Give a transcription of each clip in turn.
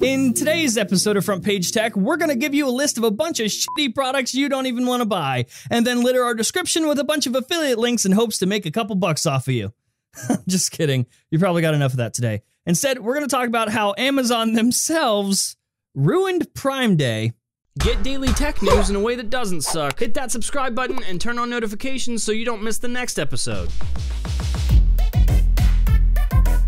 In today's episode of Front Page Tech, we're going to give you a list of a bunch of shitty products you don't even want to buy, and then litter our description with a bunch of affiliate links in hopes to make a couple bucks off of you. Just kidding. You probably got enough of that today. Instead, we're going to talk about how Amazon themselves ruined Prime Day. Get daily tech news in a way that doesn't suck. Hit that subscribe button and turn on notifications so you don't miss the next episode.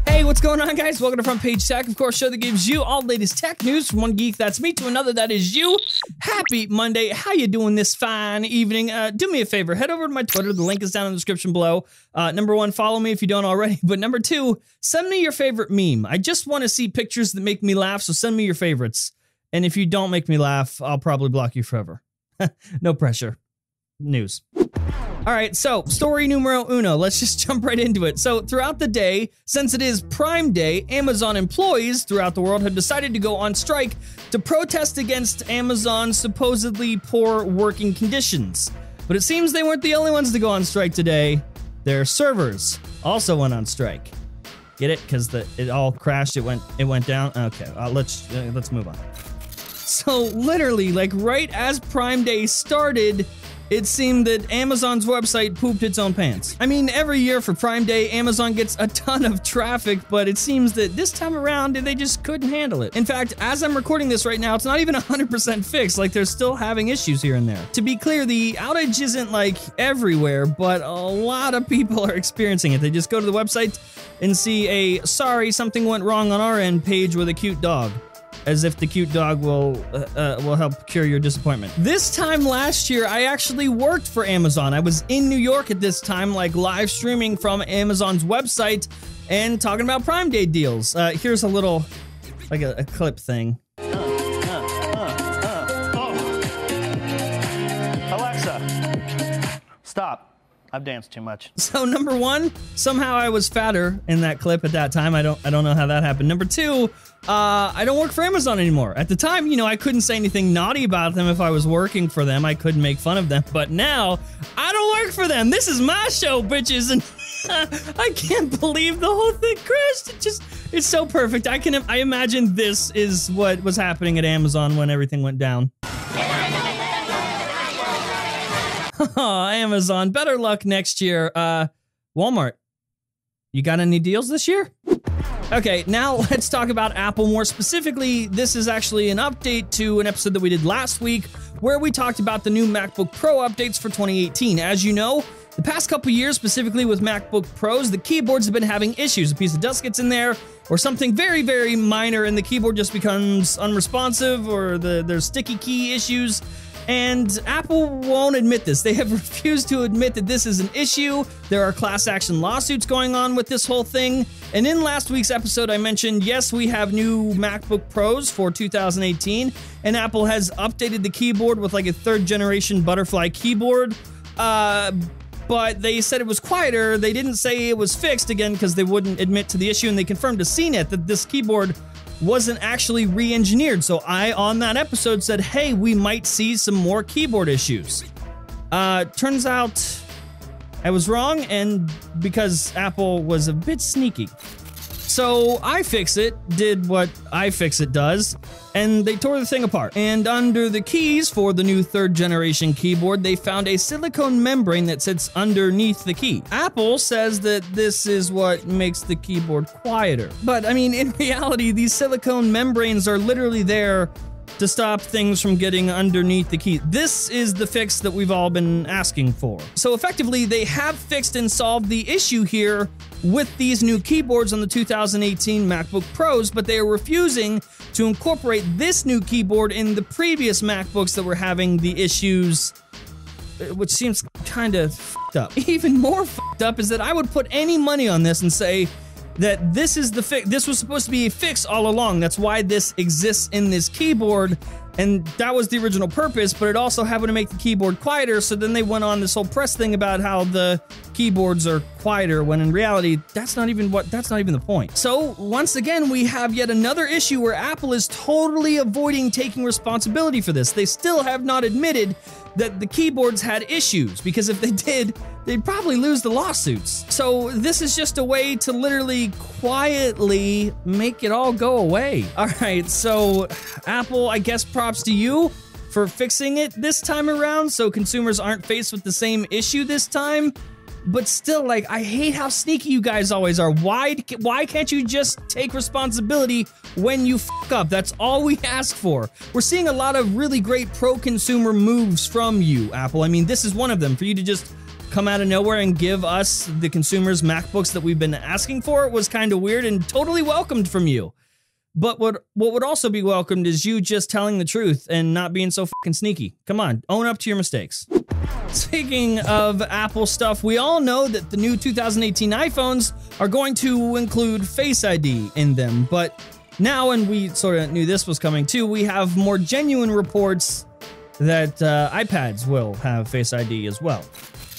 Hey, what's going on, guys? Welcome to Front Page Tech, of course, show that gives you all the latest tech news from one geek, that's me, to another, that is you. Happy Monday. How you doing this fine evening? Do me a favor, head over to my Twitter. The link is down in the description below. Number one, follow me if you don't already. But number two, send me your favorite meme. I just want to see pictures that make me laugh, so send me your favorites. And if you don't make me laugh, I'll probably block you forever. No pressure. News. All right, so story numero uno. Let's just jump right into it. So throughout the day, since it is Prime Day, Amazon employees throughout the world have decided to go on strike to protest against Amazon's supposedly poor working conditions. But it seems they weren't the only ones to go on strike today. Their servers also went on strike. Get it? Because it all crashed. It went down. Okay, let's move on. So literally, like right as Prime Day started, it seemed that Amazon's website pooped its own pants. I mean, every year for Prime Day, Amazon gets a ton of traffic, but it seems that this time around, they just couldn't handle it. In fact, as I'm recording this right now, it's not even 100% fixed, like they're still having issues here and there. To be clear, the outage isn't like everywhere, but a lot of people are experiencing it. They just go to the website and see a sorry, something went wrong on our end page with a cute dog. As if the cute dog will help cure your disappointment. This time last year, I actually worked for Amazon. I was in New York at this time, like live streaming from Amazon's website and talking about Prime Day deals. Here's a little, like a clip thing. Alexa, stop. I've danced too much. So number one, somehow I was fatter in that clip at that time. I don't know how that happened. Number two, I don't work for Amazon anymore. At the time, you know, I couldn't say anything naughty about them if I was working for them. I couldn't make fun of them. But now, I don't work for them. This is my show, bitches. And I can't believe the whole thing crashed. It's so perfect. I imagine this is what was happening at Amazon when everything went down. Oh, Amazon, better luck next year. Walmart, you got any deals this year? Okay, now let's talk about Apple more specifically. This is actually an update to an episode that we did last week where we talked about the new MacBook Pro updates for 2018. As you know, the past couple years, specifically with MacBook Pros, the keyboards have been having issues. A piece of dust gets in there or something very, very minor and the keyboard just becomes unresponsive or there's sticky key issues. And Apple won't admit this. They have refused to admit that this is an issue. There are class action lawsuits going on with this whole thing. And in last week's episode, I mentioned, yes, we have new MacBook Pros for 2018, and Apple has updated the keyboard with like a third generation butterfly keyboard. But they said it was quieter. They didn't say it was fixed again because they wouldn't admit to the issue, and they confirmed to CNET that this keyboard wasn't actually re-engineered. So I, on that episode, said, hey, we might see some more keyboard issues. Turns out I was wrong, and because Apple was a bit sneaky. So iFixit did what iFixit does, and they tore the thing apart. And under the keys for the new third generation keyboard, they found a silicone membrane that sits underneath the key. Apple says that this is what makes the keyboard quieter. But I mean, in reality, these silicone membranes are literally there to stop things from getting underneath the key. This is the fix that we've all been asking for. So effectively, they have fixed and solved the issue here with these new keyboards on the 2018 MacBook Pros, but they are refusing to incorporate this new keyboard in the previous MacBooks that were having the issues, which seems kind of f***ed up. Even more f***ed up is that I would put any money on this and say that this is the fix. This was supposed to be a fix all along. That's why this exists in this keyboard, and that was the original purpose, but it also happened to make the keyboard quieter, so then they went on this whole press thing about how the keyboards are quieter, when in reality, that's not even the point. So, once again, we have yet another issue where Apple is totally avoiding taking responsibility for this. They still have not admitted that the keyboards had issues, because if they did, they'd probably lose the lawsuits. So this is just a way to literally quietly make it all go away. All right, so Apple, I guess props to you for fixing it this time around so consumers aren't faced with the same issue this time. But still, like, I hate how sneaky you guys always are. Why can't you just take responsibility when you fuck up? That's all we ask for. We're seeing a lot of really great pro-consumer moves from you, Apple. I mean, this is one of them. For you to just come out of nowhere and give us, the consumers, MacBooks that we've been asking for was kind of weird and totally welcomed from you. But what would also be welcomed is you just telling the truth and not being so fucking sneaky. Come on, own up to your mistakes. Speaking of Apple stuff, we all know that the new 2018 iPhones are going to include Face ID in them, but now, and we sort of knew this was coming too, we have more genuine reports that iPads will have Face ID as well.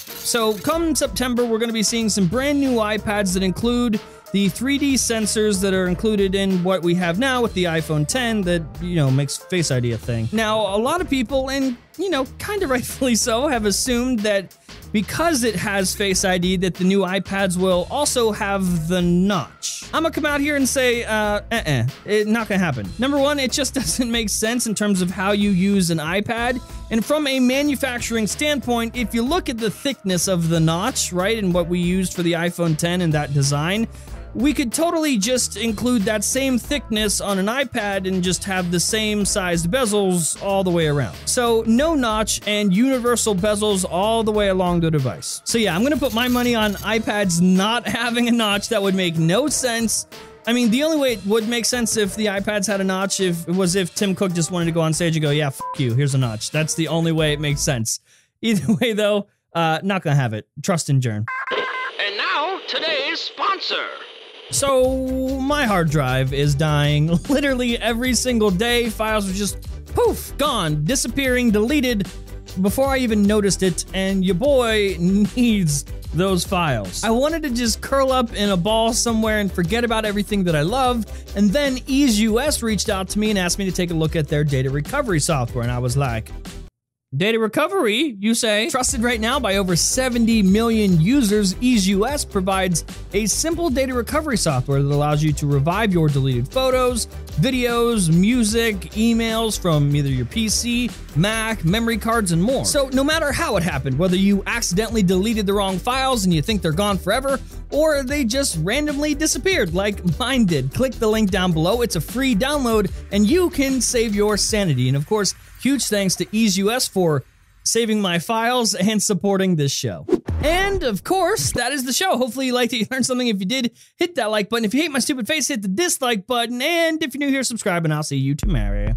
So come September, we're going to be seeing some brand new iPads that include the 3D sensors that are included in what we have now with the iPhone 10 that, you know, makes Face ID a thing. Now, a lot of people, and, you know, kind of rightfully so, have assumed that because it has Face ID that the new iPads will also have the notch. I'm gonna come out here and say, it's not gonna happen. Number one, it just doesn't make sense in terms of how you use an iPad. And from a manufacturing standpoint, if you look at the thickness of the notch, right, and what we used for the iPhone 10 and that design, we could totally just include that same thickness on an iPad and just have the same sized bezels all the way around. So no notch and universal bezels all the way along the device. So yeah, I'm gonna put my money on iPads not having a notch. That would make no sense. I mean, the only way it would make sense if the iPads had a notch if Tim Cook just wanted to go on stage and go, yeah, fuck you, here's a notch. That's the only way it makes sense. Either way though, not gonna have it. Trust in Jern. And now, today's sponsor. So my hard drive is dying literally every single day. Files are just poof, gone, disappearing, deleted before I even noticed it, and your boy needs those files. I wanted to just curl up in a ball somewhere and forget about everything that I love, and then EaseUS reached out to me and asked me to take a look at their data recovery software, and I was like, data recovery, you say? Trusted right now by over 70 million users, EaseUS provides a simple data recovery software that allows you to revive your deleted photos, videos, music, emails from either your PC, Mac, memory cards, and more. So no matter how it happened, whether you accidentally deleted the wrong files and you think they're gone forever, or they just randomly disappeared like mine did, click the link down below. It's a free download and you can save your sanity. And of course, huge thanks to EaseUS for saving my files and supporting this show. And of course, that is the show. Hopefully you liked it, you learned something. If you did, hit that like button. If you hate my stupid face, hit the dislike button. And if you're new here, subscribe, and I'll see you tomorrow.